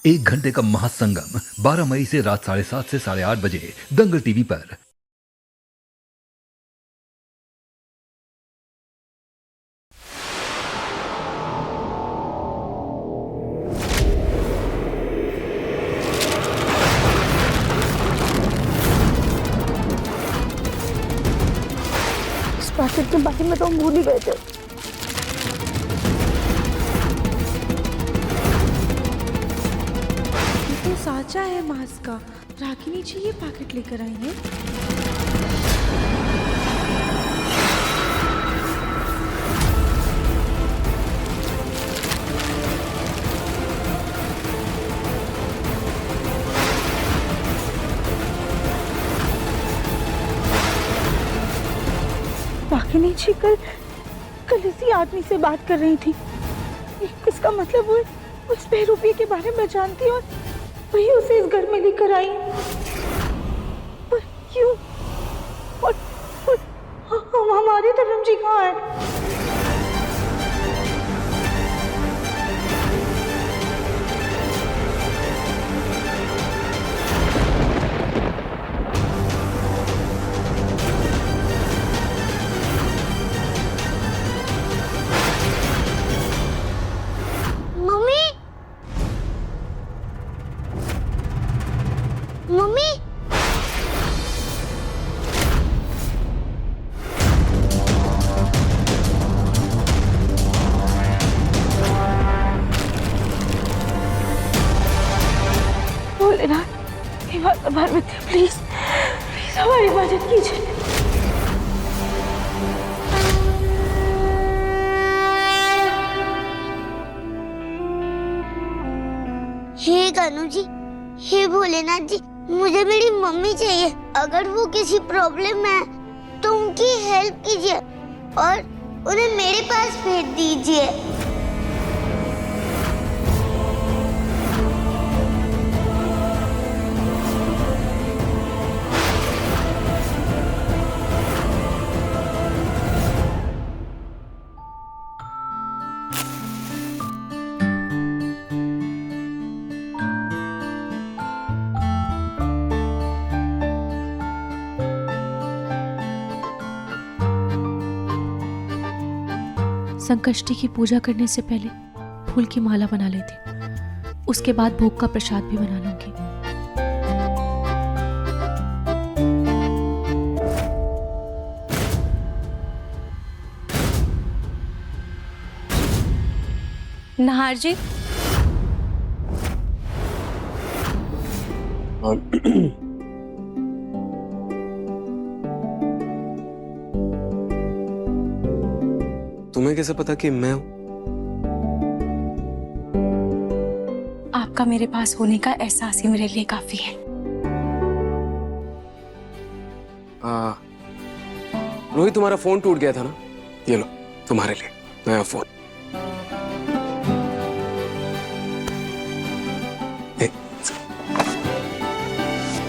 एक घंटे का महासंगम 12 मई से रात 7:30 से 8:30 बजे दंगल टीवी पर। इस पैकेट के बारे में तो हम भूल ही गए थे। तो साचा है मास्क का। रागिनी जी ये पैकेट लेकर आई है। रागिनी जी कल इसी आदमी से बात कर रही थी। इसका मतलब वो उस बेरूपी के बारे में जानती और वही उसे इस घर में लेकर आई। पर क्यों? और हमारे धर्म जी कहाँ है? मम्मी भोलेनाथ ये बात हमारे में थी। प्लीज हमारी मदद कीजिए। हे कान्हू जी, हे भोलेनाथ जी, मुझे मेरी मम्मी चाहिए। अगर वो किसी प्रॉब्लम में है तो उनकी हेल्प कीजिए और उन्हें मेरे पास भेज दीजिए। संकष्टी की पूजा करने से पहले फूल की माला बना लेती, उसके बाद भोग का प्रसाद भी बना लूंगी। नाहर जी, तुम्हें कैसे पता कि मैं हूं? आपका मेरे पास होने का एहसास ही मेरे लिए काफी है। रोहित, तुम्हारा फोन टूट गया था ना, ये लो तुम्हारे लिए नया फोन।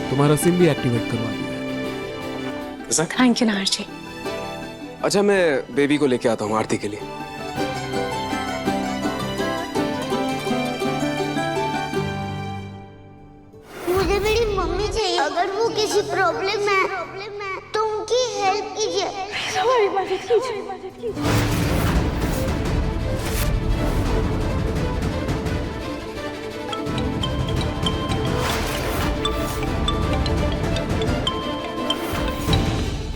तुम्हारा सिम भी एक्टिवेट करवा दिया है। थैंक यू नाहर जी। अच्छा, मैं बेबी को लेके आता हूँ आरती के लिए। मुझे मेरी मम्मी चाहिए। अगर वो किसी प्रॉब्लम में है तो उनकी हेल्प कीजिए। हमारी मदद कीजिए।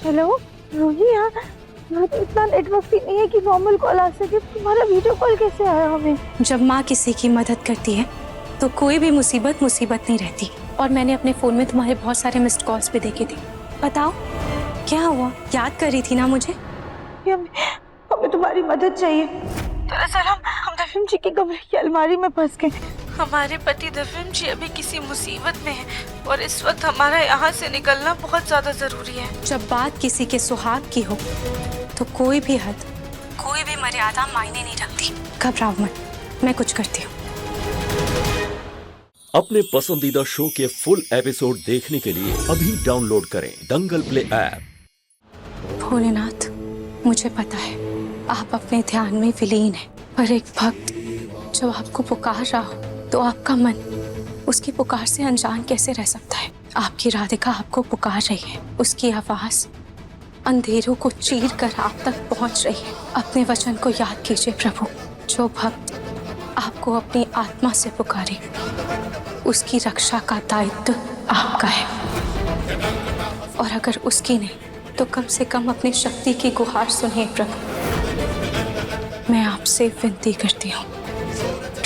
हेलो रोही, यहाँ तो इतना नेटवर्क भी नहीं है कि नॉर्मल कॉल आ सके। तुम्हारा वीडियो कॉल कैसे आया हमें? जब माँ किसी की मदद करती है तो कोई भी मुसीबत नहीं रहती। और मैंने अपने फोन में तुम्हारे बहुत सारे मिस्ड कॉल्स भी देखे थे। बताओ क्या हुआ? याद कर रही थी ना मुझे? हमें तुम्हारी मदद चाहिए। दरअसल हम दफिम जी के कमरे की अलमारी में फंस गए। हमारे पति दफिम जी अभी किसी मुसीबत में है और इस वक्त हमारा यहाँ से निकलना बहुत ज्यादा जरूरी है। जब बात किसी के सुहाग की हो तो कोई भी हद, कोई भी मर्यादा मायने नहीं रखती। घबराओ मत, मैं कुछ करती हूँ। अपने पसंदीदा शो के फुल एपिसोड देखने के लिए अभी डाउनलोड करें दंगल प्ले ऐप। भोलेनाथ, मुझे पता है आप अपने ध्यान में विलीन हैं, पर एक भक्त जब आपको पुकार रहा हो तो आपका मन उसकी पुकार से अनजान कैसे रह सकता है? आपकी राधिका आपको पुकार रही है, उसकी आवाज अंधेरों को चीर कर आप तक पहुंच रही है। अपने वचन को याद कीजिए प्रभु। जो भक्त आपको अपनी आत्मा से पुकारे, उसकी रक्षा का दायित्व आपका है। और अगर उसकी नहीं तो कम से कम अपनी शक्ति की गुहार सुनिए प्रभु। मैं आपसे विनती करती हूँ,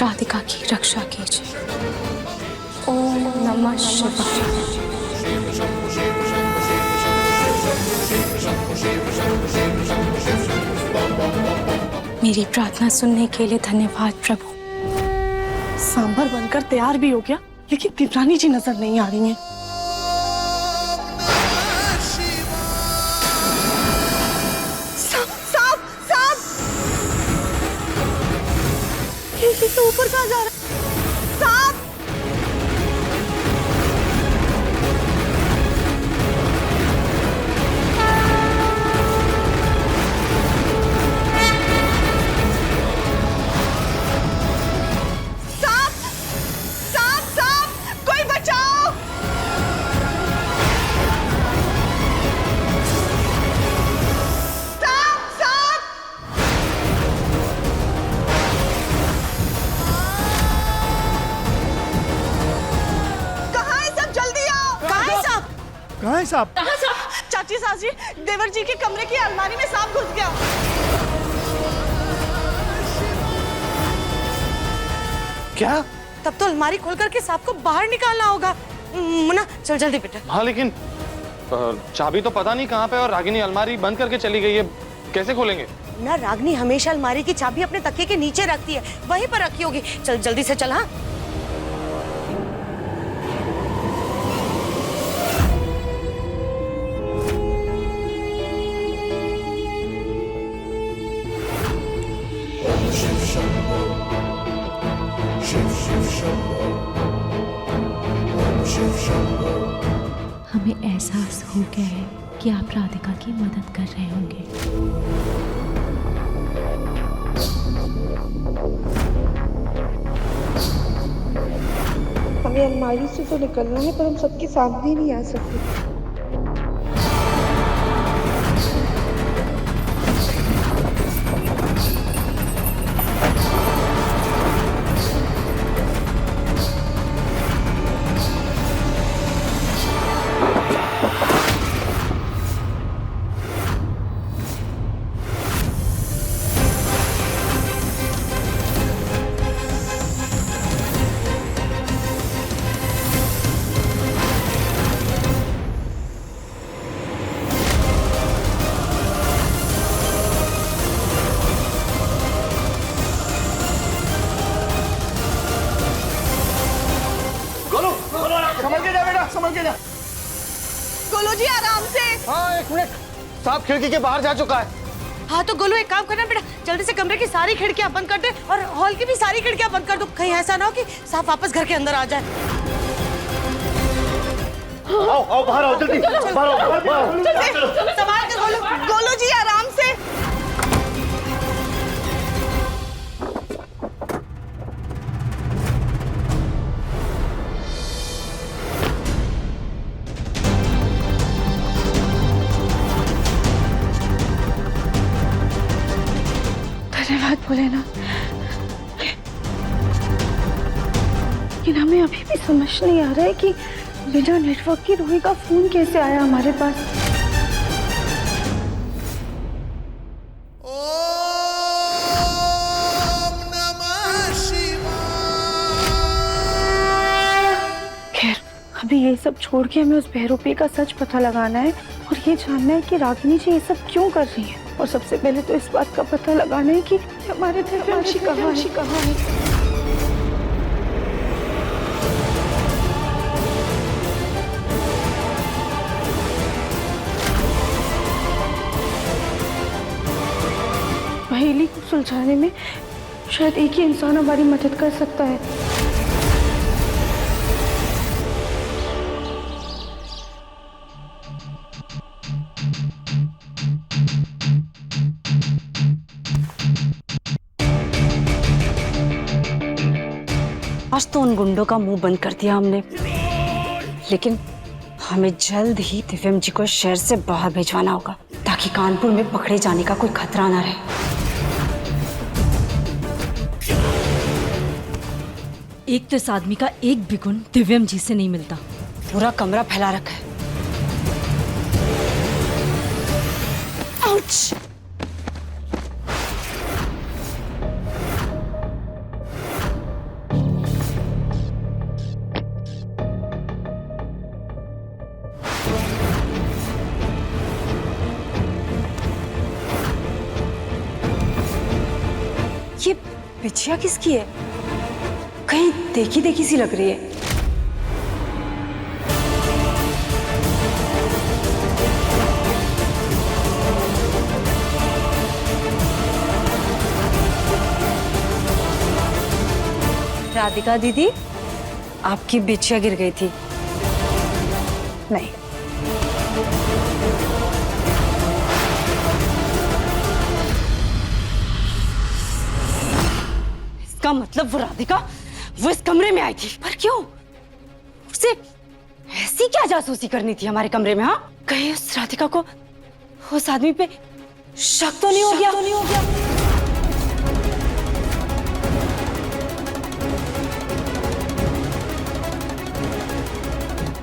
राधिका की रक्षा कीजिए। ओम नमः शिवाय। मेरी प्रार्थना सुनने के लिए धन्यवाद प्रभु। सांभर बनकर तैयार भी हो गया, लेकिन देवरानी जी नजर नहीं आ रही हैं। सांप! ये तो ऊपर कहाँ जा रहा है? सांप! कोई बचाओ! कहाँ है सब? जल्दी आओ! कहाँ है सांप? कहाँ है साहब? चाची सासी, देवर जी के कमरे की अलमारी में सांप घुस गया। क्या? तब तो अलमारी खोल करके सांप को बाहर निकालना होगा। मुन्ना चल जल्दी बेटा। हाँ लेकिन चाबी तो पता नहीं कहाँ पे, और रागिनी अलमारी बंद करके चली गई है, कैसे खोलेंगे? ना रागनी हमेशा अलमारी की चाबी अपने तकिए के नीचे रखती है, वहीं पर रखी होगी। चल जल्दी से चल। हाँ हमें एहसास हो गया है कि आप राधिका की मदद कर रहे होंगे। हमें अलमारी से तो निकलना है, पर हम सबके सामने नहीं आ सकते। गोलू जी आराम से। हाँ एक मिनट, सांप खिड़की के बाहर जा चुका है। हाँ तो गोलू एक काम करना बेटा, जल्दी से कमरे की सारी खिड़कियां बंद कर दे और हॉल की भी सारी खिड़कियां बंद कर दो। कहीं ऐसा ना हो कि सांप वापस घर के अंदर आ जाए। आओ बाहर आओ, जल्दी बाहर आओ। संभाल कर गोलू। गोलू जी आराम से। धन्यवाद भोलेनाथ। लेकिन हमें अभी भी समझ नहीं आ रहा है कि बिना नेटवर्क की रोही का फोन कैसे आया हमारे पास। खैर अभी ये सब छोड़ के हमें उस बहरूपी का सच पता लगाना है और ये जानना है कि रागिनी जी ये सब क्यों कर रही है। और सबसे पहले तो इस बात का पता लगाना है कि हमारे दिव्यांशी कहाँ है। पहेली को सुलझाने में शायद एक ही इंसान हमारी मदद कर सकता है। आज तो उन गुंडों का मुंह बंद कर दिया हमने, लेकिन हमें जल्द ही दिव्यम जी को शहर से बाहर भिजवाना होगा ताकि कानपुर में पकड़े जाने का कोई खतरा ना रहे। एक तो इस आदमी का एक भी गुण दिव्यम जी से नहीं मिलता। पूरा कमरा फैला रखा है। आउच! ये बिछिया किसकी है? कहीं देखी देखी सी लग रही है। राधिका दीदी, आपकी बिछिया गिर गई थी। नहीं, इसका मतलब वो राधिका वो इस कमरे में आई थी। पर क्यों? उसे ऐसी क्या जासूसी करनी थी हमारे कमरे में? हाँ, कहीं उस राधिका को उस आदमी पे शक तो नहीं हो गया?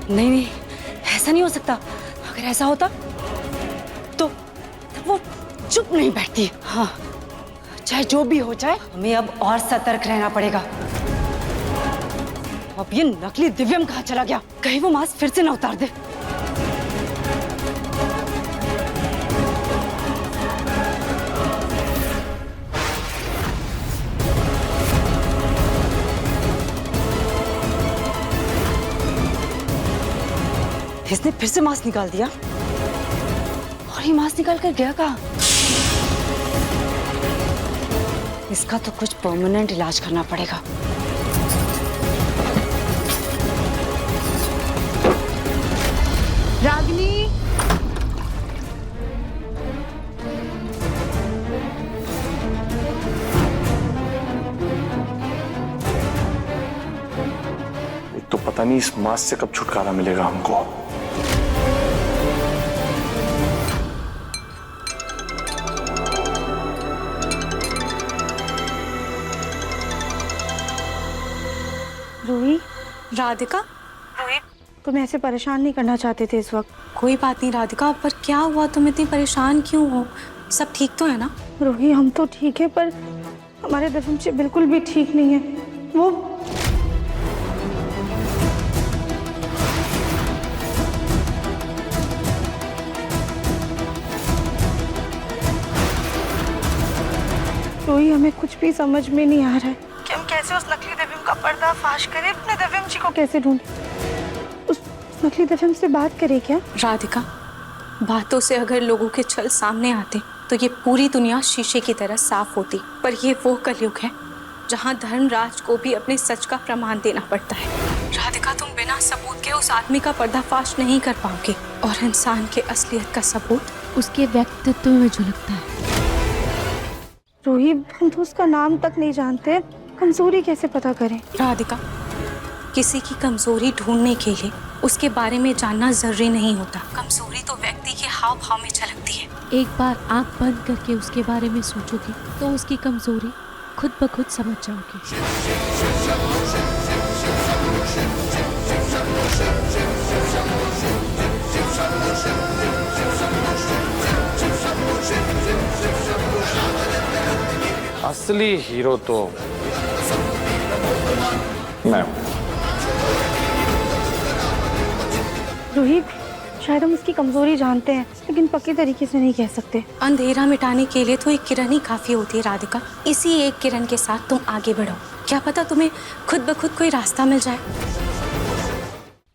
नहीं नहीं, ऐसा नहीं हो सकता। अगर ऐसा होता तो वो चुप नहीं बैठती। हाँ, चाहे जो भी हो जाए, हमें अब और सतर्क रहना पड़ेगा। अब ये नकली दिव्यम कहाँ चला गया? कहीं वो मास्क फिर से न उतार दे। इसने फिर से मास्क निकाल दिया। और ये मास्क निकाल कर गया कहाँ? इसका तो कुछ परमानेंट इलाज करना पड़ेगा। रागिनी, एक तो पता नहीं इस मास्क से कब छुटकारा मिलेगा हमको। रूही, राधिका, तुम ऐसे परेशान नहीं करना चाहते थे इस वक्त। कोई बात नहीं राधिका, पर क्या हुआ? तुम इतनी परेशान क्यों हो? सब ठीक तो है ना? रूही, हम तो ठीक है, पर हमारे दिव्यम जी बिल्कुल भी ठीक नहीं है। वो रूही, हमें कुछ भी समझ में नहीं आ रहा है कि हम कैसे उस नकली दिव्यम का पर्दाफाश करें। अपने दिव्यम जी को कैसे ढूंढें? उस नकली दिव्यम से बात करें क्या? राधिका, बातों से अगर लोगों के छल सामने आते तो ये पूरी दुनिया शीशे की तरह साफ होती। पर ये वो कलयुग है जहाँ धर्मराज को भी अपने सच का प्रमाण देना पड़ता है। राधिका, तुम बिना सबूत के उस आदमी का पर्दाफाश नहीं कर पाओगे। और इंसान के असलियत का सबूत उसके व्यक्तित्व में झलकता है। रूही, हम तो उसका नाम तक नहीं जानते, कमजोरी कैसे पता करें? राधिका, किसी की कमजोरी ढूंढने के लिए उसके बारे में जानना जरूरी नहीं होता। कमजोरी तो व्यक्ति के हाव भाव में झलकती है। एक बार आंख बंद करके उसके बारे में सोचोगे तो उसकी कमजोरी खुद ब खुद समझ जाओगे। असली हीरो तो मैं हूं। रूही, शायद हम उसकी कमजोरी जानते हैं, लेकिन पक्के तरीके से नहीं कह सकते। अंधेरा मिटाने के लिए तो एक किरण ही काफी होती है राधिका। इसी एक किरण के साथ तुम आगे बढ़ो। क्या पता तुम्हें खुद ब खुद कोई रास्ता मिल जाए।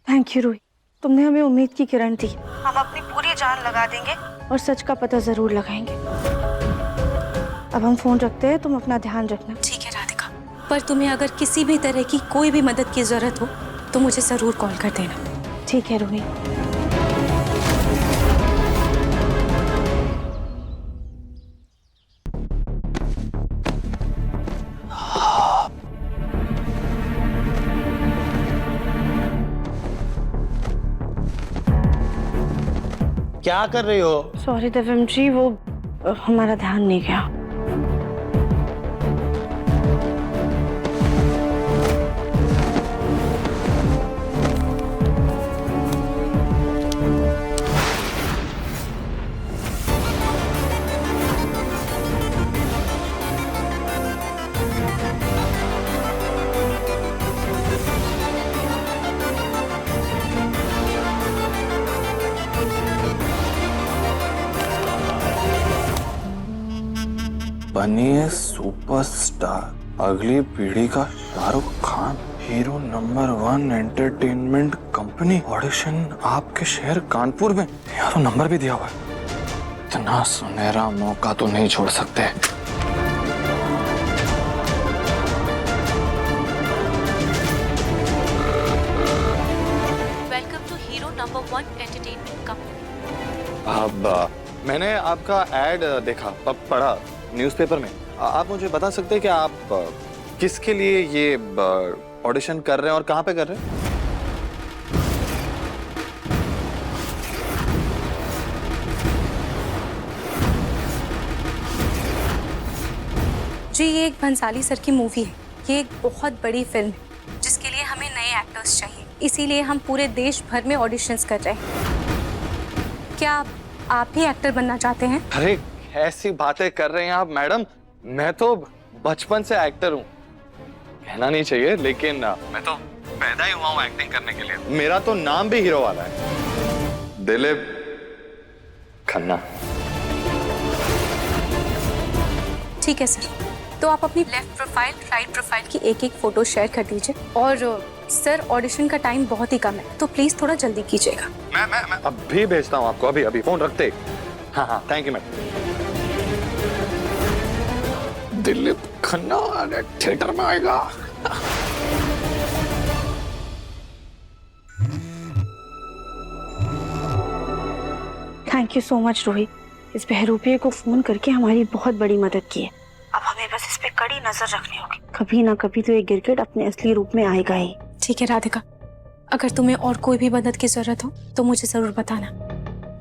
थैंक यू रूही, तुमने हमें उम्मीद की किरण दी। हम अपनी पूरी जान लगा देंगे और सच का पता जरूर लगाएंगे। अब हम फोन रखते हैं, तुम अपना ध्यान रखना। ठीक है राधिका, पर तुम्हें अगर किसी भी तरह की कोई भी मदद की जरूरत हो तो मुझे जरूर कॉल कर देना। ठीक है रूही। क्या कर रही हो? सॉरी दिव्यम जी, वो हमारा ध्यान नहीं गया। बनिए सुपरस्टार, अगली पीढ़ी का Shahrukh Khan. Hero number 1 entertainment company, audition आपके शहर कानपुर में। यहाँ तो नंबर भी दिया हुआ है। इतना सुनहरा मौका तो नहीं छोड़ सकते। Welcome to hero number 1 entertainment company. अब मैंने आपका एड देखा, पढ़ा न्यूज़पेपर में। आप मुझे बता सकते हैं कि आप किसके लिए ये ऑडिशन कर रहे हैं और कहाँ पे कर रहे हैं? जी, ये एक भंसाली सर की मूवी है। ये एक बहुत बड़ी फिल्म है जिसके लिए हमें नए एक्टर्स चाहिए, इसीलिए हम पूरे देश भर में ऑडिशंस कर रहे हैं। क्या आप भी एक्टर बनना चाहते हैं? अरे ऐसी बातें कर रहे हैं आप मैडम, मैं तो बचपन से एक्टर हूँ। कहना नहीं चाहिए लेकिन मैं तो पैदा ही हुआ हूँ एक्टिंग करने के लिए। मेरा तो नाम भी हीरो वाला है, दिलीप खन्ना। ठीक है सर, तो आप अपनी लेफ्ट प्रोफाइल, राइट प्रोफाइल की एक फोटो शेयर कर दीजिए। और सर, ऑडिशन का टाइम बहुत ही कम है, तो प्लीज थोड़ा जल्दी कीजिएगा। मैं अभी भेजता हूँ आपको, अभी फोन रखते। हाँ, thank you madam. Dilip Khanna theatre में आएगा। Thank you so much Rohit, इस बहरूपिये को फोन करके हमारी बहुत बड़ी मदद की है। अब हमें बस इस पे कड़ी नजर रखनी होगी। कभी ना कभी तो ये गिरगिट अपने असली रूप में आएगा ही। ठीक है राधिका, अगर तुम्हें और कोई भी मदद की जरूरत हो तो मुझे जरूर बताना।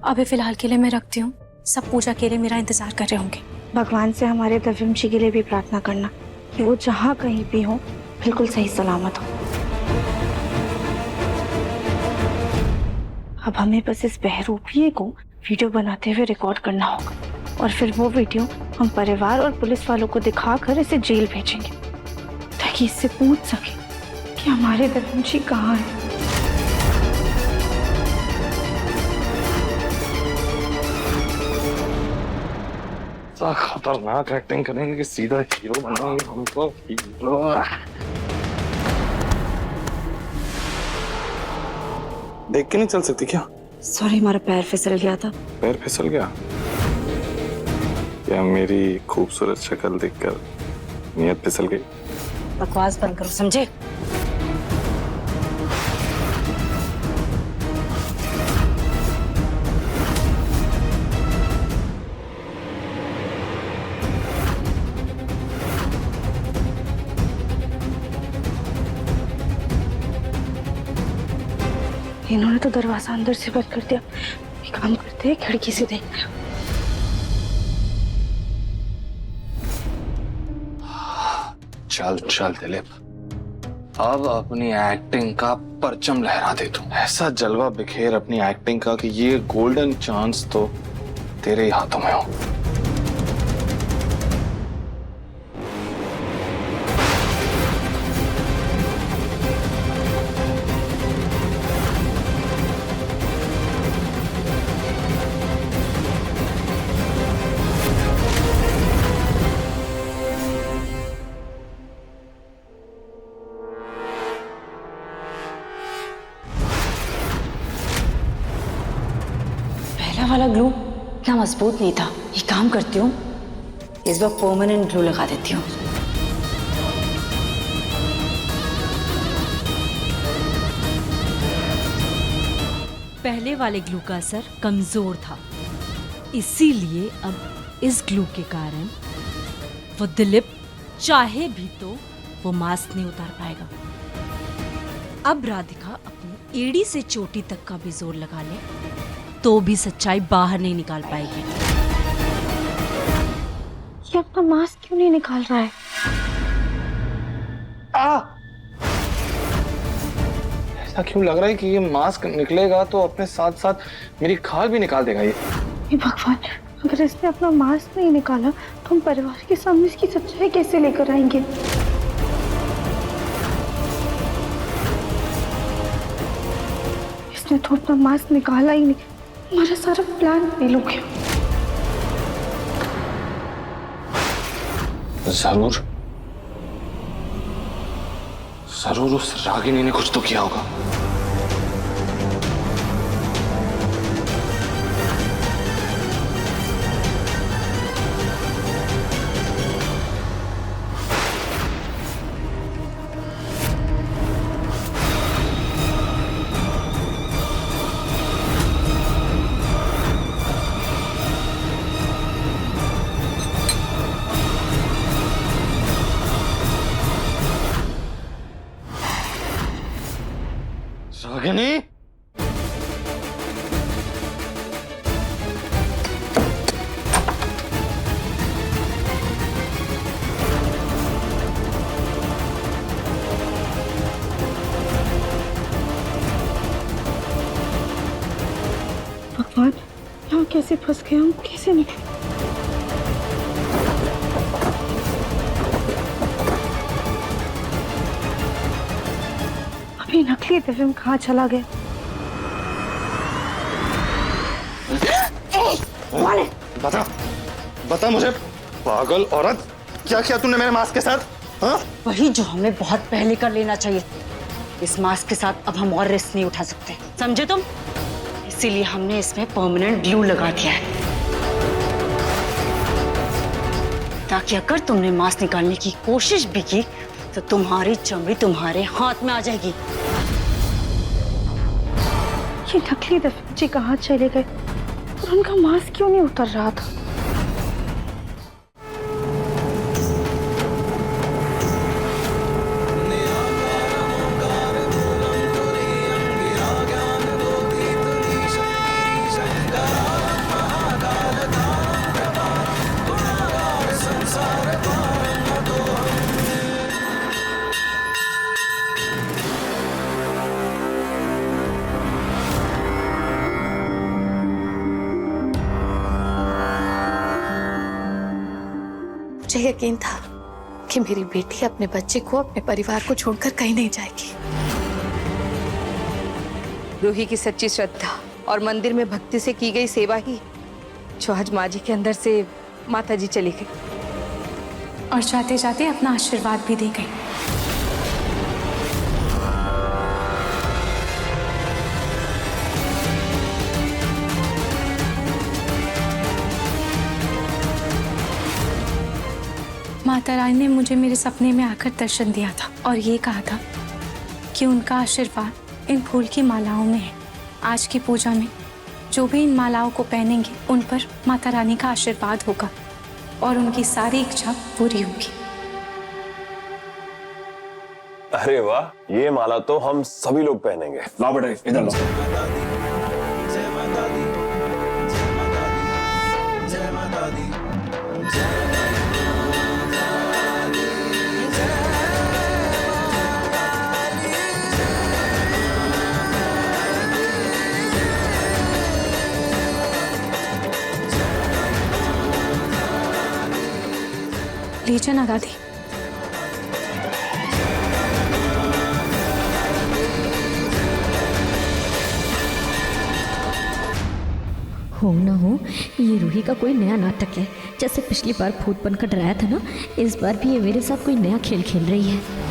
अभी फिलहाल के लिए मैं रखती हूँ, सब पूजा के लिए मेरा इंतजार कर रहे होंगे। भगवान से हमारे दिव्यम जी के लिए भी प्रार्थना करना कि वो जहाँ कहीं भी हो बिल्कुल सही सलामत हो। अब हमें बस इस बहरूपिये को वीडियो बनाते हुए रिकॉर्ड करना होगा और फिर वो वीडियो हम परिवार और पुलिस वालों को दिखाकर इसे जेल भेजेंगे ताकि इससे पूछ सके कि हमारे दिव्यम जी कहाँ हैं। खतरनाक एक्टिंग करेंगे कि सीधा हीरो बनाएंगे हमको। हीरो देख के नहीं चल सकती क्या? सॉरी, हमारा पैर फिसल गया था। पैर फिसल गया? क्या मेरी खूबसूरत शक्ल देखकर नियत फिसल गई? बकवास बंद करो, समझे? इन्होंने तो दरवाजा अंदर से बंद कर दिया। एक काम करते हैं, खिड़की से देखते हैं। चल चल दिलीप, अब अपनी एक्टिंग का परचम लहरा दे तू। ऐसा जलवा बिखेर अपनी एक्टिंग का कि ये गोल्डन चांस तो तेरे ही हाथों में हो। वाला ग्लू इतना मजबूत नहीं था। ये काम करती हूँ, इस बार परमानेंट ग्लू लगा देती हूँ। पहले वाले ग्लू का असर कमजोर था, इसीलिए अब इस ग्लू के कारण वो दिलीप चाहे भी तो वो मास्क नहीं उतार पाएगा। अब राधिका अपनी एड़ी से चोटी तक का भी जोर लगा ले तो भी सच्चाई बाहर नहीं निकाल पाएगी। ये अपना मास्क क्यों नहीं निकाल रहा है? ऐसा क्यों लग रहा है कि ये मास्क निकलेगा तो अपने साथ साथ मेरी खाल भी निकाल देगा ये। हे भगवान, अगर इसने अपना मास्क नहीं निकाला तो हम परिवार के सामने इसकी सच्चाई कैसे लेकर आएंगे? इसने तो अपना मास्क निकाला ही नहीं, हमारा सारा प्लान फेल हो गया। जरूर जरूर उस रागिनी ने कुछ तो किया होगा। रागिनी, भगवान, यहाँ कैसे फंस गए हम, कैसे निकले? अभी नकली दिव्यम कहाँ चला गया? बता बता मुझे, पागल औरत, क्या किया तूने मेरे मास्क के साथ? हाँ? वही जो हमें बहुत पहले कर लेना चाहिए। इस मास्क के साथ अब हम और रिस्क नहीं उठा सकते, समझे तुम? इसीलिए हमने इसमें परमानेंट ग्लू लगा दिया है, ताकि अगर तुमने मास्क निकालने की कोशिश भी की तो तुम्हारी चमड़ी तुम्हारे हाथ में आ जाएगी। ये नकली दिव्यम जी कहाँ चले गए और उनका मास्क क्यों नहीं उतर रहा था? मुझे यकीन था कि मेरी बेटी अपने बच्चे को, अपने परिवार को छोड़कर कहीं नहीं जाएगी। रूही की सच्ची श्रद्धा और मंदिर में भक्ति से की गई सेवा ही जो आज माँ जी के अंदर से माता जी चली गई और जाते जाते अपना आशीर्वाद भी दे गई। माता रानी ने मुझे मेरे सपने में आकर दर्शन दिया था और ये कहा था कि उनका आशीर्वाद इन फूल की मालाओं में है। आज की पूजा में जो भी इन मालाओं को पहनेंगे उन पर माता रानी का आशीर्वाद होगा और उनकी सारी इच्छा पूरी होगी। अरे वाह, ये माला तो हम सभी लोग पहनेंगे। लाओ बेटा, इधर लाओ। लीजिए ना दादी। हो ना हो, ये रूही का कोई नया नाटक है। जैसे पिछली बार भूत बनकर डराया था ना, इस बार भी ये मेरे साथ कोई नया खेल खेल रही है।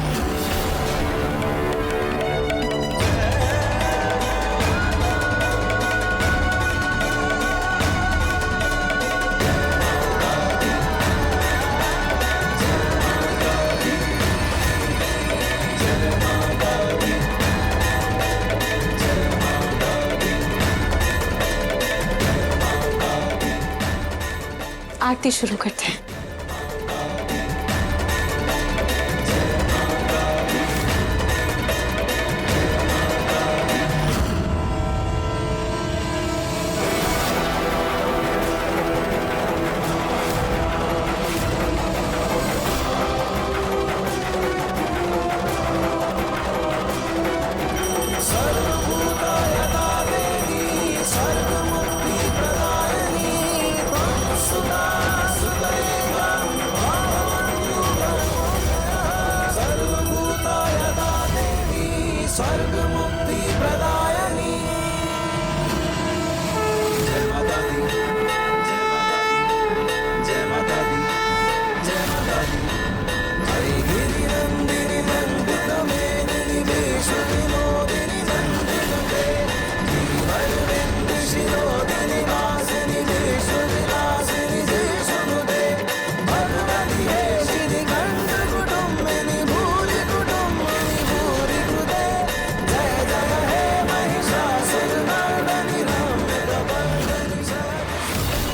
आरती शुरू करते हैं।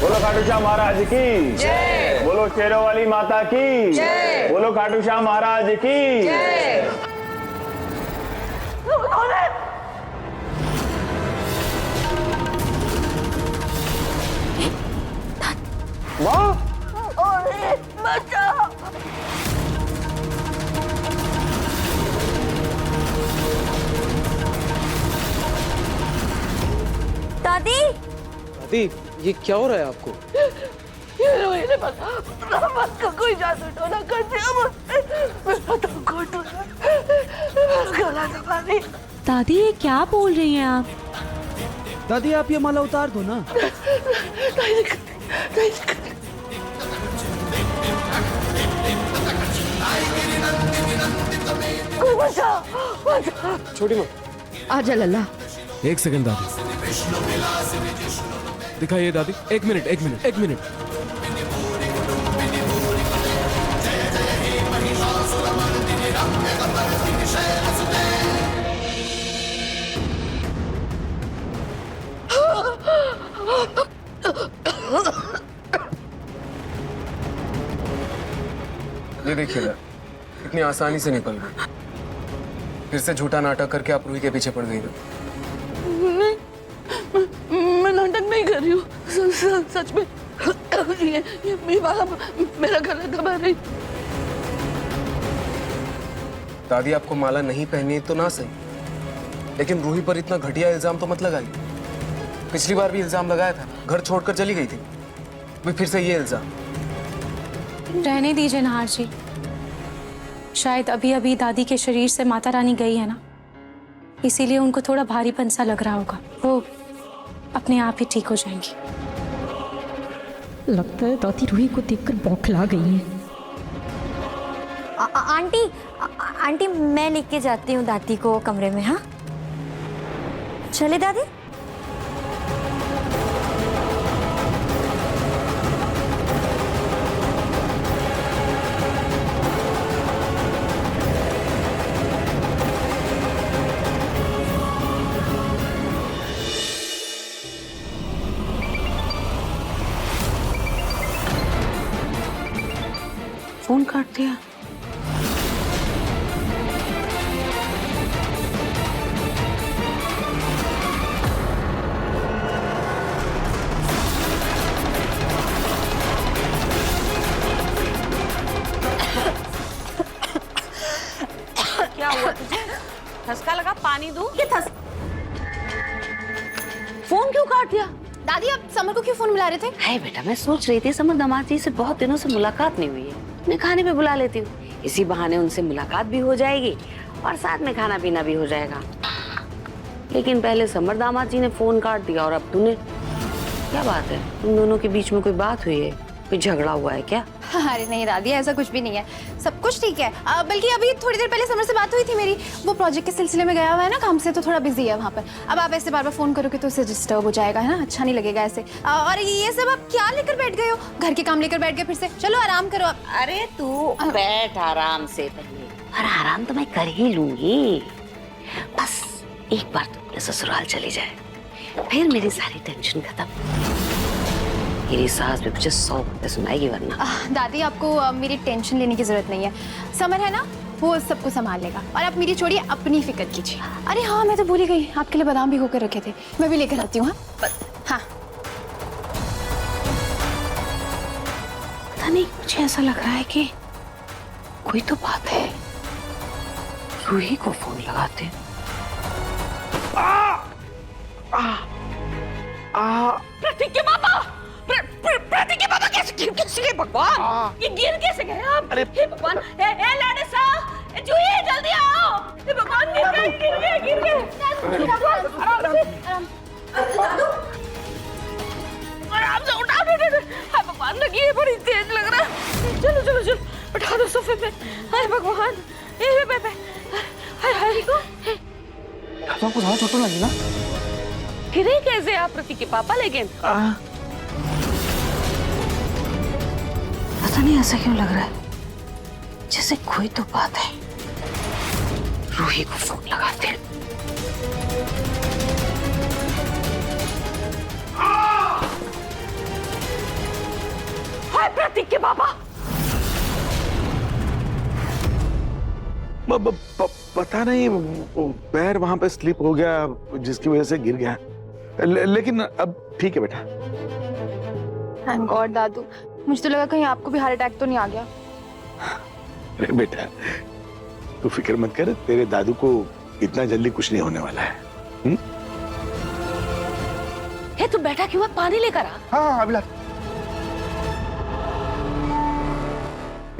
बोलो खाटू श्याम महाराज की जय। बोलो शेरों वाली माता की जय। बोलो खाटू श्याम महाराज की जय। माँ बचाओ। दादी दादी ये क्या हो रहा है आपको? ये रोही ने बस का कोई जादू टोना कर दिया मेरा तो घोटू गला दबा दी। दादी ये क्या बोल रही हैं आप? दादी आप ये माला उतार दो ना। छोटी माँ आजा लल्ला। एक सेकंड दादी, दिखाइए दादी। एक मिनट एक मिनट एक मिनट। ये देखिएगा इतनी आसानी से निकल गई। फिर से झूठा नाटक करके आप रूही के पीछे पड़ गई ना। मैं नाटक नहीं कर रही हूँ, सच में ये वाला मेरा गला दबा रही। दादी आपको माला नहीं पहनी तो ना सही, लेकिन रूही पर इतना घटिया इल्जाम तो मत लगाइए। पिछली बार भी इल्जाम लगाया था, घर छोड़कर चली गई थी, भी फिर से ये इल्जाम। रहने दीजिए नहार जी, शायद अभी अभी दादी के शरीर से माता रानी गई है ना, इसीलिए उनको थोड़ा भारीपन सा लग रहा होगा। वो अपने आप ही ठीक हो जाएंगी। लगता है दादी रूही को देखकर बौखला गई है। आंटी आंटी मैं लेके जाती हूँ दादी को कमरे में। हाँ चले दादी। फोन काट दिया। क्या हुआ तुझे? ठसका लगा? पानी दूं? ये फोन क्यों काट दिया? दादी आप समर को क्यों फोन मिला रहे थे? हाय बेटा, मैं सोच रही थी समर दामाद जी से बहुत दिनों से मुलाकात नहीं हुई है, मैं खाने पे बुला लेती हूँ। इसी बहाने उनसे मुलाकात भी हो जाएगी और साथ में खाना पीना भी हो जाएगा। लेकिन पहले समर दामाद जी ने फोन काट दिया और अब तूने। क्या बात है, तुम दोनों के बीच में कोई बात हुई है? कोई झगड़ा हुआ है क्या? अरे नहीं दादी ऐसा कुछ भी नहीं है, सब कुछ ठीक है। बल्कि अभी थोड़ी देर पहले समर से बात हुई थी मेरी, वो प्रोजेक्ट के सिलसिले में गया हुआ है ना काम से, तो थोड़ा बिजी है वहाँ पर। अब आप ऐसे बार बार फोन करोगे तो उसे डिस्टर्ब हो जाएगा, है ना, अच्छा नहीं लगेगा ऐसे। और ये सब आप क्या लेकर बैठ गए हो? घर के काम लेकर बैठ गए फिर से? चलो आराम करो आप। अरे तू बैठ आराम से पहले, और आराम तो मैं कर ही लूंगी। बस एक बार तू अपने ससुराल चली जाए, फिर मेरी सारी टेंशन खत्म। मेरी सास भी मुझे 100 बातें सुनाएगी वरना। दादी आपको मेरी टेंशन लेने की जरूरत नहीं है, समर है ना वो सबको संभाल लेगा। और आप मेरी छोड़िए, अपनी फिक्र कीजिए। अरे हाँ मैं तो भूल ही गई, आपके लिए बादाम भी होकर रखे थे, मैं भी लेकर आती हूँ। हाँ पता नहीं, मुझे ऐसा लग रहा है कि कोई तो बात है। रूही को फोन लगाते। प्रतीक के पापा, प्रतीक के पापा कैसे गए भगवान? ये गिर कैसे गए आप? अरे भगवान, ए लाडसा, जूही जल्दी आओ। भगवान गिर गया। आराम से उठा दे। हाय भगवान लगी है, बड़ी तेज लग रहा है। चलो चलो चलो उठा दो सोफे पे। हाय भगवान, ये पे हाय हाय को आपको ज्यादा चोट लगी ना? गिरे कैसे आप प्रतीक के पापा? लेकिन पता नहीं ऐसा क्यों लग रहा है, जैसे कोई तो बात है। रूही को फोन लगाते हैं। हाय प्रतीक के पापा। पता नहीं वो पैर वहां पे स्लिप हो गया जिसकी वजह से गिर गया। लेकिन अब ठीक है बेटा। थैंक गॉड दादू, मुझे तो लगा कहीं आपको भी हार्ट अटैक तो नहीं आ गया। अरे बेटा तू फिक्र मत कर, तेरे दादू को इतना जल्दी कुछ नहीं होने वाला है। हे तू बैठा क्यों है? पानी लेकर आ। हाँ अभिलाष।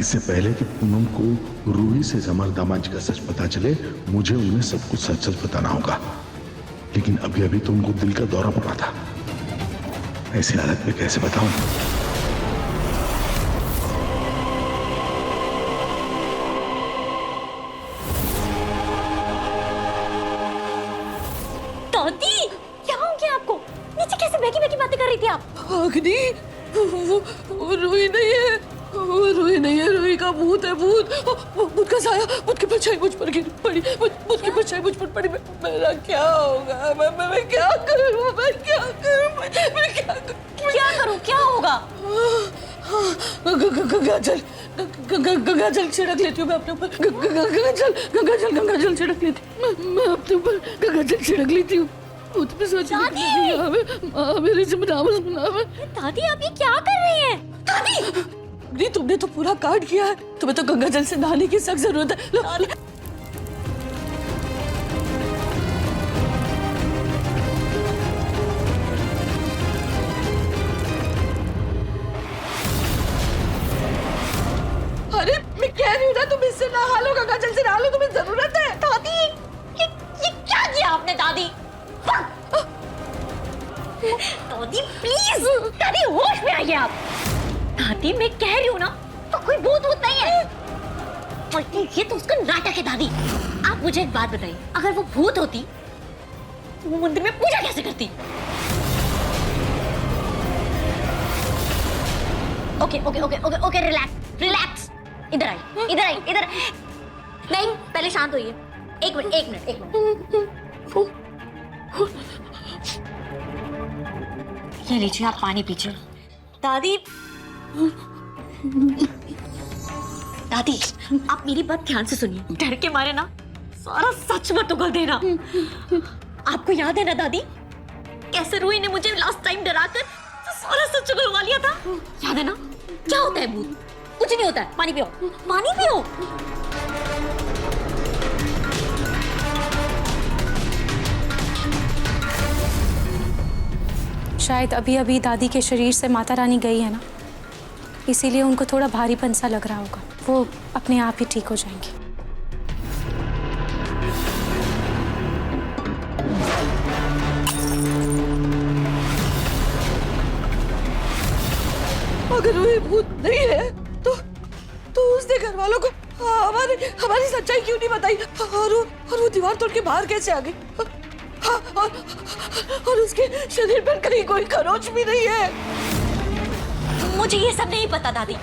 इससे पहले कि पूनम को रूही से जमर दामाद जी का सच पता चले, मुझे उन्हें सब कुछ सच सच बताना होगा। लेकिन अभी अभी तो उनको दिल का दौरा पड़ा था, ऐसी हालत में कैसे बताऊं? दादी क्या हो गया आपको? नीचे कैसे बैठी बैठी बातें कर रही थी आप? अग्नि, वो रूही नहीं है, वो रूही नहीं है, रूही का भूत है। भूत, भूत का साया, भूत की परछाई मुझ पर गिर पड़ी, भूत की परछाई मुझ पर पड़ी। मेरा क्या होगा? मैं क्या करूं? मैं क्या करूं? मैं क्या करूं? क्या करूं? क्या होगा? गंगा जल छिड़क लेती हूँ मैं अपने ऊपर। गंगा जल छिड़क लेती हूँ मैं अपने ऊपर। गंगा जल छिड़क लेती हूँ। भूत पे सोच मेरी जिम्मेदारी सुनावे। दादी आप ये क्या कर रही हैं? दादी नहीं, तुमने तो पूरा काट किया है, तुम्हें तो गंगा जल से नहाने की सख्त जरूरत है। लो, अरे मैं कह रही हूँ ना, तुम इससे नहा लो, गंगा जल से नहा लो, तुम्हें जरूरत है। दादी ये क्या किया आपने? दादी दादी प्लीज, दादी होश में आइए आप। दादी मैं कह रही हूँ ना, तो कोई भूत वूत नहीं है, बल्कि ये तो उसका नाटक है। दादी आप मुझे एक बात बताइए, अगर वो भूत होती तो वो मंदिर में पूजा कैसे करती? Okay okay okay okay okay relax relax. इधर आई इधर आई इधर। नहीं पहले शांत होइए। एक मिनट एक मिनट एक मिनट। ये लीजिए आप पानी पीजिए। दादी दादी आप मेरी बात ध्यान से सुनिए, डर के मारे ना सारा सच मत उगल देना। आपको याद है ना दादी, कैसे रूही ने मुझे लास्ट टाइम डराकर तो सारा सच उगलवा लिया था? याद है ना? क्या होता है भूत? कुछ नहीं होता है। पानी पियो, पानी पियो। शायद अभी अभी दादी के शरीर से माता रानी गई है ना, इसीलिए उनको थोड़ा भारीपन सा लग रहा होगा। वो अपने आप ही ठीक हो जाएंगे। अगर वो भूत नहीं है तो उसने घर वालों को हमारी सच्चाई क्यों नहीं बताई? और वो दीवार तोड़ के बाहर कैसे आ गई? और उसके शरीर पर कहीं कोई खरोच भी नहीं है। मुझे ये सब नहीं पता दादी।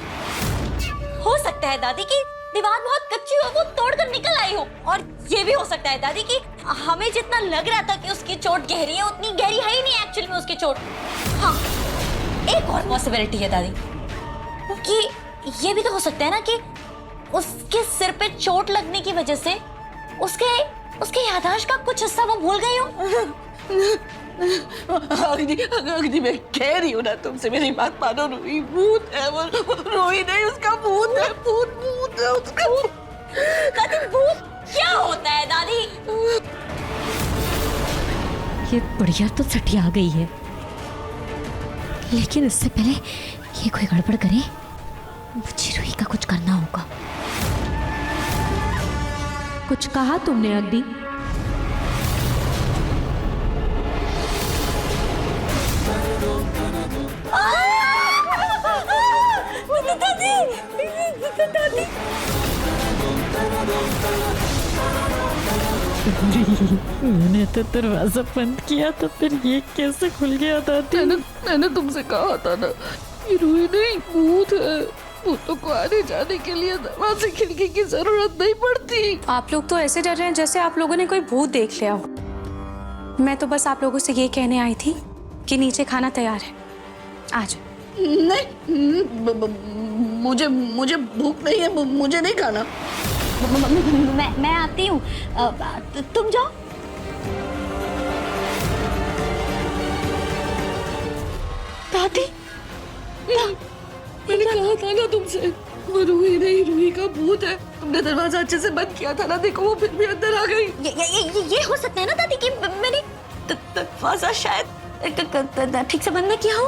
हो सकता है दादी की दीवार बहुत कच्ची हो, वो तोड़कर निकल आई हो, और ये भी हो सकता है दादी कि हमें जितना लग रहा था कि उसकी चोट गहरी है, उतनी गहरी है ही नहीं एक्चुअली में उसकी चोट। हाँ एक और पॉसिबिलिटी है दादी कि ये भी तो हो सकता है ना कि उसके सिर पे चोट लगने की वजह से उसके याददाश्त का कुछ हिस्सा वो भूल गई हो। अग्नि मैं कह रही हूँ ना तुमसे, मेरी बात मानो। रूही भूत है, वो रूही नहीं, उसका भूत है। भूत है उसका। दादी भूत क्या होता है दादी? ये बढ़िया तो सटी आ गई है, लेकिन इससे पहले ये कोई गड़बड़ करे, मुझे रूही का कुछ करना होगा। कुछ कहा तुमने अग्नि? मैंने तो दरवाजा बंद किया तो फिर ये कैसे खुल गया दादी? मैंने तुमसे कहा था ना, ये रूही नहीं भूत है। भूतों को आने जाने के लिए दरवाजे खिड़की की जरूरत नहीं पड़ती। आप लोग तो ऐसे डर रहे हैं जैसे आप लोगों ने कोई भूत देख लिया हो। मैं तो बस आप लोगों से ये कहने आई थी कि नीचे खाना तैयार है, आज। नहीं, मुझे भूख नहीं है, मुझे नहीं खाना। मैं आती हूँ, तुम जाओ। दादी, मैंने कहा था ना तुमसे, वो रूही नहीं, रूही का भूत है। तुमने दरवाजा अच्छे से बंद किया था ना, देखो वो फिर भी अंदर आ गई। ये हो सकता है ना दादी कि मैंने दरवाजा शायद ठीक से बंद नहीं किया हो।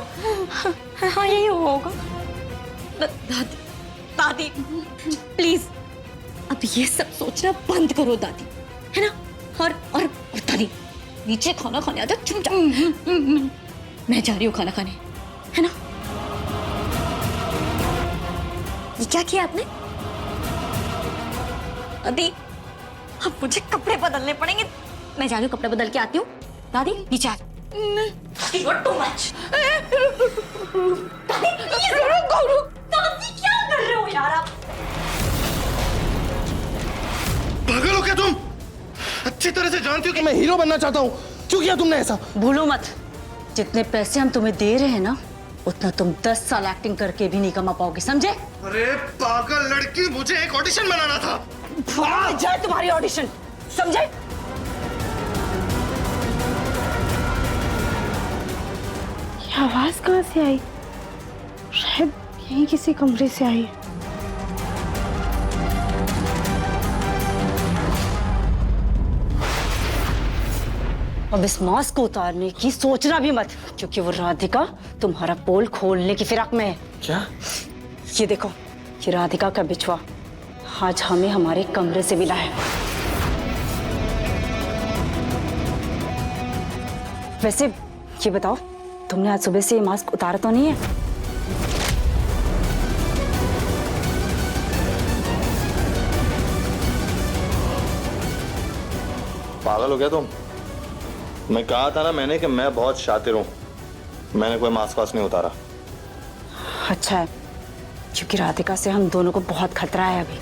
हाँ यही होगा। दादी प्लीज अब ये सब सोचना बंद करो दादी, है ना? और दादी नीचे खाना खाने आ जाओ चुपचाप। मैं जा रही हूँ खाना खाने, है ना? ये क्या किया आपने? दादी अब मुझे कपड़े बदलने पड़ेंगे। मैं जा रही हूँ, कपड़े बदल के आती हूँ। दादी नीचे आ। दादी you're too much। दादी क्या कर रहे हो यार आप? पागल हो क्या तुम? अच्छी तरह से जानती हो कि मैं हीरो बनना चाहता हूँ। क्यों किया तुमने ऐसा? भूलो मत, जितने पैसे हम तुम्हें दे रहे हैं ना, उतना तुम 10 साल एक्टिंग करके भी नहीं कमा पाओगे, समझे? अरे पागल लड़की, मुझे एक ऑडिशन बनाना था। भाग जाए तुम्हारी ऑडिशन, समझे? ये आवाज कहाँ से आई? शायद यहीं किसी कमरे से आई। अब इस मास्क को उतारने की सोचना भी मत, क्योंकि वो राधिका तुम्हारा पोल खोलने की फिराक में है। क्या? ये देखो, ये राधिका का बिछुआ आज हमें हमारे कमरे से मिला है। वैसे ये बताओ, तुमने आज सुबह से ये मास्क उतारा तो नहीं है? पागल हो गया तुम? मैं कहा था ना मैंने कि मैं बहुत शातिर हूं। मैंने कोई मास्क वास्क नहीं उतारा। अच्छा है, क्योंकि राधिका से हम दोनों को बहुत खतरा है अभी।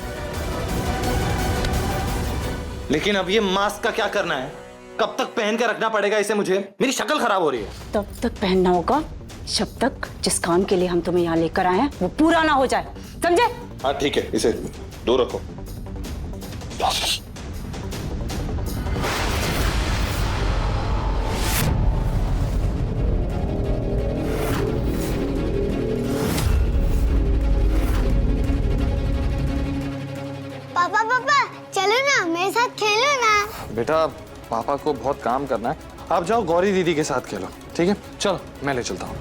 लेकिन अब ये मास्क का क्या करना है? कब तक पहन के रखना पड़ेगा इसे मुझे? मेरी शक्ल खराब हो रही है। तब तक पहनना होगा जब तक जिस काम के लिए हम तुम्हें यहाँ लेकर आए हैं वो पूरा ना हो जाए, समझे? हाँ ठीक है, इसे दूर रखो। पापा चलो ना, मेरे साथ खेलो ना। बेटा पापा को बहुत काम करना है, आप जाओ गौरी दीदी के साथ खेलो, ठीक है? चलो मैं ले चलता हूँ।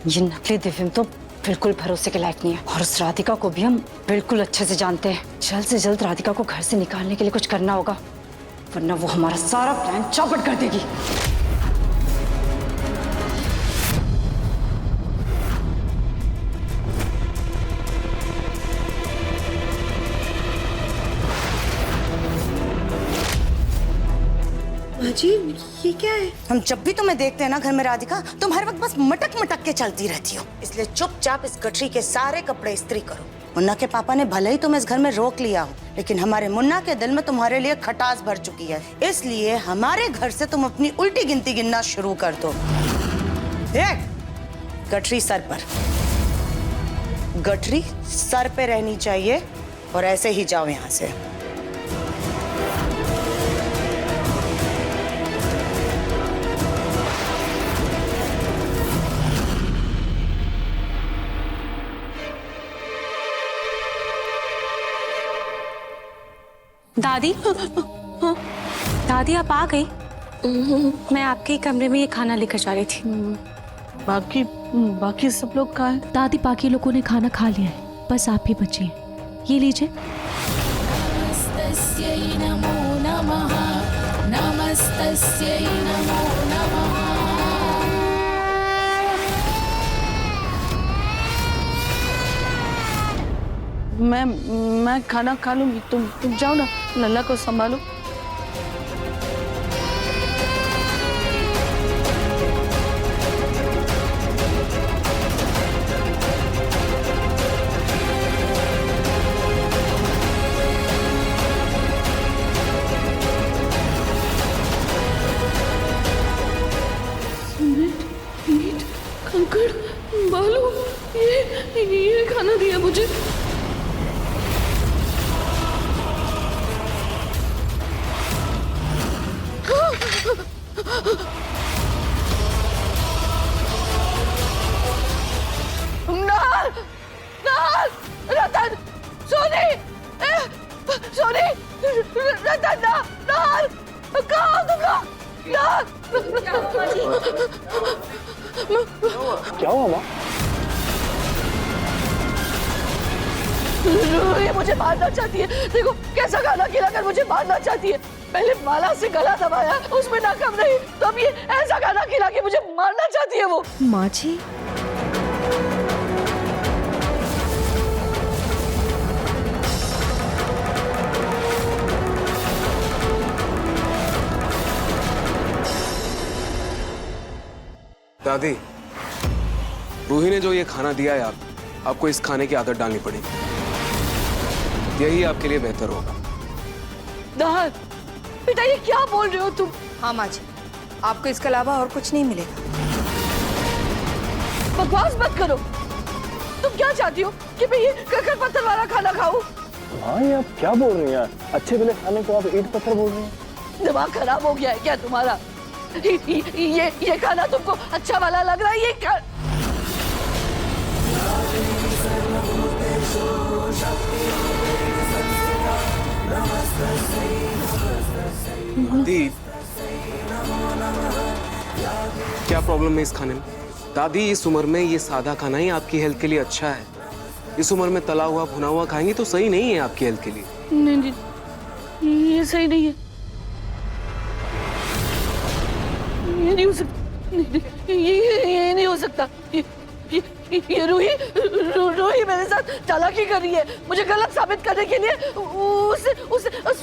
ये नकली दिव्यम तो बिल्कुल भरोसे के लायक नहीं है, और उस राधिका को भी हम बिल्कुल अच्छे से जानते हैं। जल्द से जल्द राधिका को घर से निकालने के लिए कुछ करना होगा, वरना वो हमारा सारा प्लान चौपट कर देगी। जी ये क्या है? हम जब भी तुम्हें देखते हैं ना घर में राधिका, तुम हर वक्त बस मटक मटक के चलती रहती हो। इसलिए चुपचाप इस गठरी के सारे कपड़े इस्त्री करो। मुन्ना के पापा ने भले ही तुम्हें इस घर में रोक लिया हो, लेकिन हमारे मुन्ना के दिल में तुम्हारे लिए खटास भर चुकी है। इसलिए हमारे घर से तुम अपनी उल्टी गिनती गिनना शुरू कर दो। गठरी सर पर, गठरी सर पे रहनी चाहिए, और ऐसे ही जाओ यहाँ से। दादी, दादी आप आ गई? मैं आपके ही कमरे में ये खाना लेकर जा रही थी। बाकी सब लोग कहाँ हैं? दादी बाकी लोगों ने खाना खा लिया है, बस आप ही बची हैं। ये लीजिए। नमस्तस्यै नमो नमः नमस्तस्यै नमो नमः। मैं खाना खा लूंगी, तुम जाओ ना, लल्ला को संभालो। ईंट, कंकड़, बालू, ये खाना दिया मुझे। नाल, नाल, रतन, सोनी, सोनी, रतन, नाल, कहाँ हो तुम लोग? नाल, क्या हुआ माँ? ये मुझे मारना चाहती है। देखो कैसा खाना खिलाकर मुझे मारना चाहती है। पहले माला से गला दबाया, उसमें नाकाम रही, तो अब ये ऐसा खाना खिला के मुझे मारना चाहती है वो। माँ जी, दादी, रूही ने जो ये खाना दिया है आपको इस खाने की आदत डालनी पड़ेगी। यही आपके लिए बेहतर होगा। नाल, बेटा ये क्या बोल रहे हो तुम? हाँ माँ जी, आपको इसके अलावा और कुछ नहीं मिलेगा। बकवास मत करो। तुम क्या चाहती हो कि मैं ये कंकड़ पत्थर वाला खाना खाऊं? हाँ ये आप क्या बोल रही हैं? अच्छे भले खाने को आप ईंट पत्थर बोल रही हैं? दिमाग खराब हो गया है क्या तुम्हारा? ये खाना तुमको अच्छा वाला लग रहा है? ये दादी, क्या प्रॉब्लम है इस खाने में? दादी, इस उम्र में ये सादा खाना ही आपकी हेल्थ के लिए अच्छा है। इस उम्र में तला हुआ भुना हुआ खाएंगे तो सही नहीं है आपकी हेल्थ के लिए। नहीं जी, ये सही नहीं है। ये नहीं हो सकता। ये नहीं हो सकता। ये रूही मेरे साथ चालाकी कर रही है। मुझे गलत साबित करने के लिए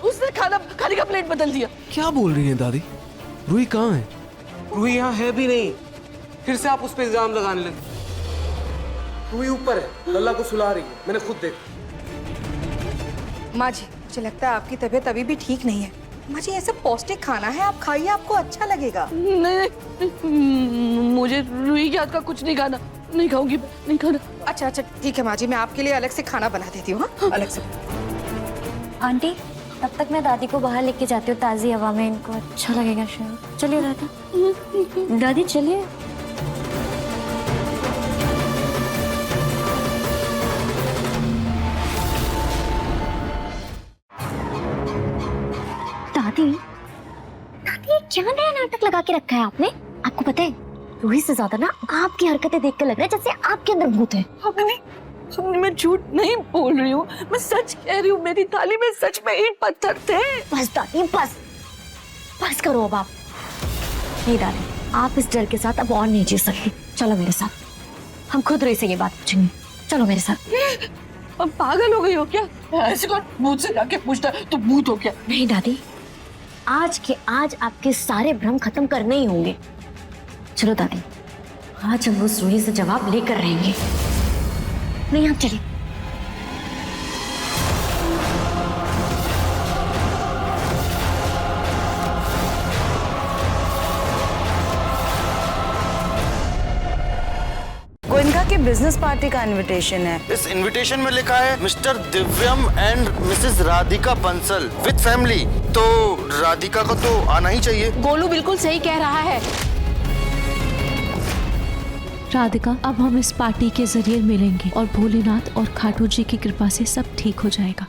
उसने खाने का प्लेट बदल दिया। क्या बोल रही हैं दादी? रूही कहाँ है? रूही यहाँ है भी नहीं। फिर से आप उस पर इल्जाम लगाने लगे। रूही ऊपर है, लल्ला को सुला रही है, मैंने खुद देखा। माँ जी, मुझे लगता है आपकी तबीयत अभी भी ठीक नहीं है। माँ जी, ऐसा पौष्टिक खाना है, आप खाइए, आपको अच्छा लगेगा। नहीं, मुझे रूही के हाथ का कुछ नहीं खाना। नहीं खाऊंगी, नहीं खाना। अच्छा ठीक है माँ जी, मैं आपके लिए अलग से खाना बना देती हूँ। हाँ, अलग से। आंटी, तब तक मैं दादी को बाहर लेके जाती हूँ, ताज़ी हवा में इनको अच्छा लगेगा शायद। चलिए दादी। दादी चलिए। दादी, क्या नया नाटक लगा के रखा है आपने? आपको पता है, रूही से ज्यादा ना आपकी हरकतें देख कर लग रहा है जैसे आपके अंदर भूत है। मैं झूठ नहीं बोल रही हूँ, मैं सच कह रही हूँ। मेरी थाली में सच में ईंट पत्थर थे। बस दादी, बस करो अब आप। नहीं दादी, आप इस डर के साथ अब और नहीं जी सकती। चलो मेरे साथ, हम खुद रूही से ये बात पूछेंगे। चलो मेरे साथ। अब पागल हो गई हो क्या? ऐसे कौन भूत से जाके पूछता है तो भूत हो क्या? नहीं दादी, आज के आज आपके सारे भ्रम खत्म करने ही होंगे। चलो दादी, आज हम उस रूही से जवाब लेकर रहेंगे। नहीं, आप चलिए। गोयनका के बिजनेस पार्टी का इनविटेशन है। इस इनविटेशन में लिखा है Mr Divyam and Mrs Radhika Bansal with family. तो राधिका को तो आना ही चाहिए। गोलू बिल्कुल सही कह रहा है। राधिका, अब हम इस पार्टी के जरिए मिलेंगे और भोलेनाथ और खाटू जी की कृपा से सब ठीक हो जाएगा।